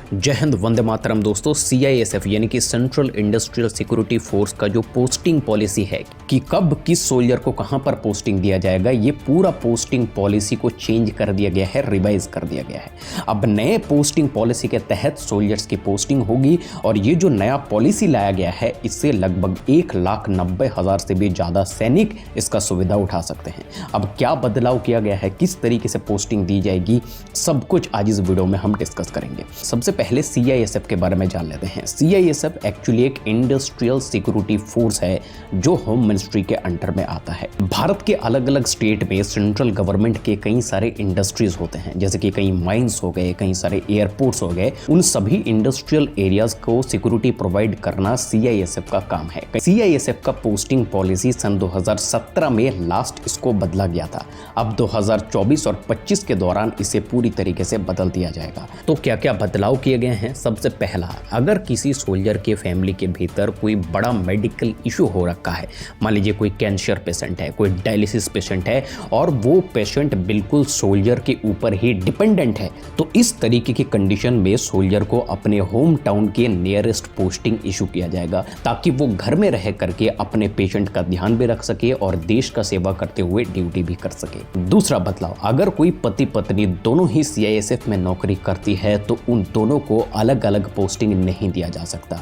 जय हिंद, वंदे मातरम। दोस्तों, CISF यानी कि सेंट्रल इंडस्ट्रियल सिक्योरिटी फोर्स का जो पोस्टिंग पॉलिसी है कि कब किस सोल्जर को कहां पर पोस्टिंग दिया जाएगा, ये पूरा पोस्टिंग पॉलिसी को चेंज कर दिया गया है, रिवाइज कर दिया गया है। अब नए पोस्टिंग पॉलिसी के तहत सोल्जर्स की पोस्टिंग होगी और ये जो नया पॉलिसी लाया गया है इससे लगभग 1,90,000 से भी ज़्यादा सैनिक इसका सुविधा उठा सकते हैं। अब क्या बदलाव किया गया है, किस तरीके से पोस्टिंग दी जाएगी, सब कुछ आज इस वीडियो में हम डिस्कस करेंगे। सबसे पहले CISF के बारे में जान लेते हैं। CISF एक्चुअली एक इंडस्ट्रियल सिक्योरिटी फोर्स है जो होम मिनिस्ट्री के अंडर में आता है। भारत के अलग अलग स्टेट में सेंट्रल गवर्नमेंट के कई सारे इंडस्ट्रीज होते हैं, जैसे कि कई माइंस हो गए, कई सारे एयरपोर्ट्स हो गए। उन सभी इंडस्ट्रियल एरियाज को सिक्योरिटी प्रोवाइड करना CISF का काम है। CISF का पोस्टिंग पॉलिसी सन 2017 में लास्ट इसको बदला गया था। अब 2024 और 25 के दौरान इसे पूरी तरीके से बदल दिया जाएगा। तो क्या क्या बदलाव किए गए हैं? सबसे पहला, अगर किसी सोल्जर के फैमिली के भीतर कोई बड़ा मेडिकल इशू हो रखा है, मान लीजिए कोई कैंसर पेशेंट है, कोई डायलिसिस पेशेंट है और वो पेशेंट बिल्कुल सोल्जर के ऊपर ही डिपेंडेंट है, तो इस तरीके की कंडीशन में सोल्जर को अपने होम टाउन के नियरेस्ट पोस्टिंग इशू किया जाएगा ताकि वो घर में रह करके अपने पेशेंट का ध्यान भी रख सके और देश का सेवा करते हुए ड्यूटी भी कर सके। दूसरा बदलाव, अगर कोई पति पत्नी दोनों ही CISF में नौकरी करती है तो उन दोनों को अलग अलग पोस्टिंग नहीं दिया जा सकता।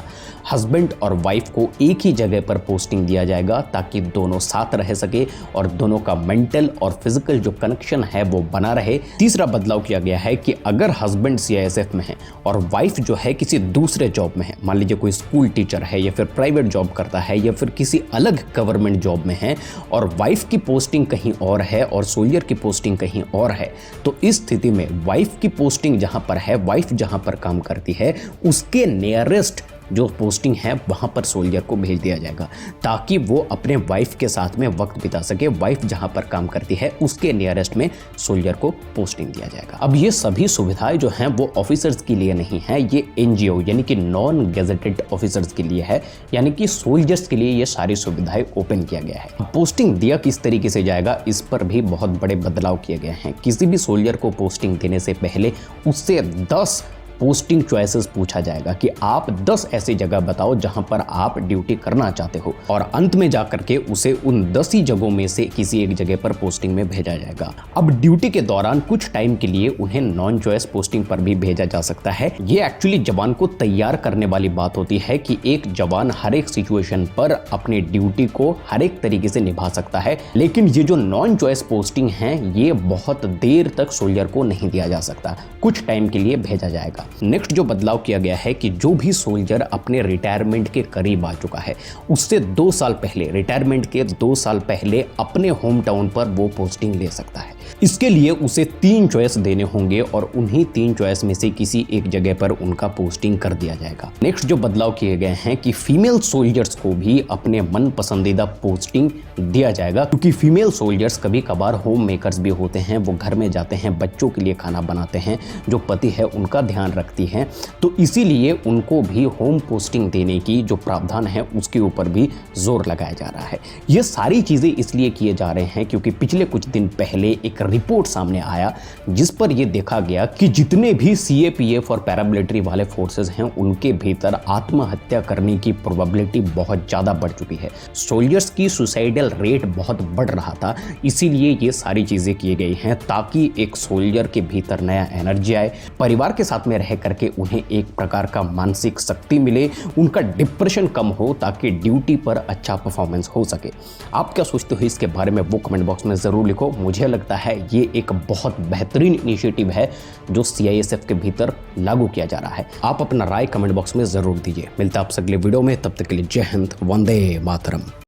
हस्बैंड और वाइफ को एक ही जगह पर पोस्टिंग दिया जाएगा ताकि दोनों साथ रह सके और दोनों का मेंटल और फिजिकल जो कनेक्शन है वो बना रहे। तीसरा बदलाव किया गया है कि अगर हस्बैंड CISF में है और वाइफ जो है किसी दूसरे जॉब में है, मान लीजिए कोई स्कूल टीचर है या फिर प्राइवेट जॉब करता है या फिर किसी अलग गवर्नमेंट जॉब में है और वाइफ की पोस्टिंग कहीं और है और सोल्जर की पोस्टिंग कहीं और है, तो इस स्थिति में वाइफ की पोस्टिंग जहां पर है, वाइफ जहां पर काम करती है उसके नियरेस्ट जो पोस्टिंग है वहां पर सोल्जर को भेज दिया जाएगा ताकि वो अपने वाइफ के साथ में वक्त बिता सके। वाइफ जहां पर काम करती है उसके नियरेस्ट में सोल्जर को पोस्टिंग दिया जाएगा। अब ये सभी सुविधाएं जो हैं वो ऑफिसर्स के लिए नहीं है, ये NGO यानी कि नॉन गेजेटेड ऑफिसर्स के लिए है, यानी कि सोल्जर्स के लिए ये सारी सुविधाएं ओपन किया गया है। पोस्टिंग दिया किस तरीके से जाएगा, इस पर भी बहुत बड़े बदलाव किए गए हैं। किसी भी सोल्जर को पोस्टिंग देने से पहले उससे 10 पोस्टिंग चॉइसेस पूछा जाएगा कि आप 10 ऐसी जगह बताओ जहां पर आप ड्यूटी करना चाहते हो और अंत में जाकर के उसे उन 10 ही जगहों में से किसी एक जगह पर पोस्टिंग में भेजा जाएगा। अब ड्यूटी के दौरान कुछ टाइम के लिए उन्हें नॉन चॉइस पोस्टिंग पर भी भेजा जा सकता है। ये एक्चुअली जवान को तैयार करने वाली बात होती है कि एक जवान हर एक सिचुएशन पर अपनी ड्यूटी को हर एक तरीके से निभा सकता है, लेकिन ये जो नॉन चॉइस पोस्टिंग है ये बहुत देर तक सोल्जर को नहीं दिया जा सकता, कुछ टाइम के लिए भेजा जाएगा। नेक्स्ट जो बदलाव किया गया है कि जो भी सोल्जर अपने रिटायरमेंट के करीब आ चुका है उससे 2 साल पहले, रिटायरमेंट के 2 साल पहले अपने होम टाउन पर वो पोस्टिंग ले सकता है। इसके लिए उसे 3 चॉइस देने होंगे और उन्हीं 3 चॉइस में से किसी एक जगह पर उनका पोस्टिंग कर दिया जाएगा। नेक्स्ट जो बदलाव किए गए हैं कि फीमेल सोल्जर्स को भी अपने मन पसंदीदा पोस्टिंग दिया जाएगा, क्योंकि फीमेल सोल्जर्स कभी कभार होम मेकर्स भी होते हैं, वो घर में जाते हैं, बच्चों के लिए खाना बनाते हैं, जो पति है उनका ध्यान रखती हैं, तो इसीलिए उनको भी होम पोस्टिंग देने की जो प्रावधान है उसके ऊपर भी जोर लगाया जा रहा है। ये सारी चीजें इसलिए किए जा रहे हैं क्योंकि पिछले कुछ दिन पहले एक रिपोर्ट सामने आया जिस पर यह देखा गया कि जितने भी CAPF और पैरामिलिट्री वाले फोर्सेस हैं उनके भीतर आत्महत्या करने की प्रोबेबिलिटी बहुत ज्यादा बढ़ चुकी है। सोल्जर्स की सुसाइडल रेट बहुत बढ़ रहा था, इसीलिए ये सारी चीजें की गई हैं ताकि एक सोल्जर के भीतर नया एनर्जी आए, परिवार के साथ में रह करके उन्हें एक प्रकार का मानसिक शक्ति मिले, उनका डिप्रेशन कम हो ताकि ड्यूटी पर अच्छा परफॉर्मेंस हो सके। आप क्या सोचते हो इसके बारे में वो कमेंट बॉक्स में जरूर लिखो। मुझे लगता है ये एक बहुत बेहतरीन इनिशिएटिव है जो CISF के भीतर लागू किया जा रहा है। आप अपना राय कमेंट बॉक्स में जरूर दीजिए। मिलता है आपसे अगले वीडियो में, तब तक के लिए जय हिंद, वंदे मातरम।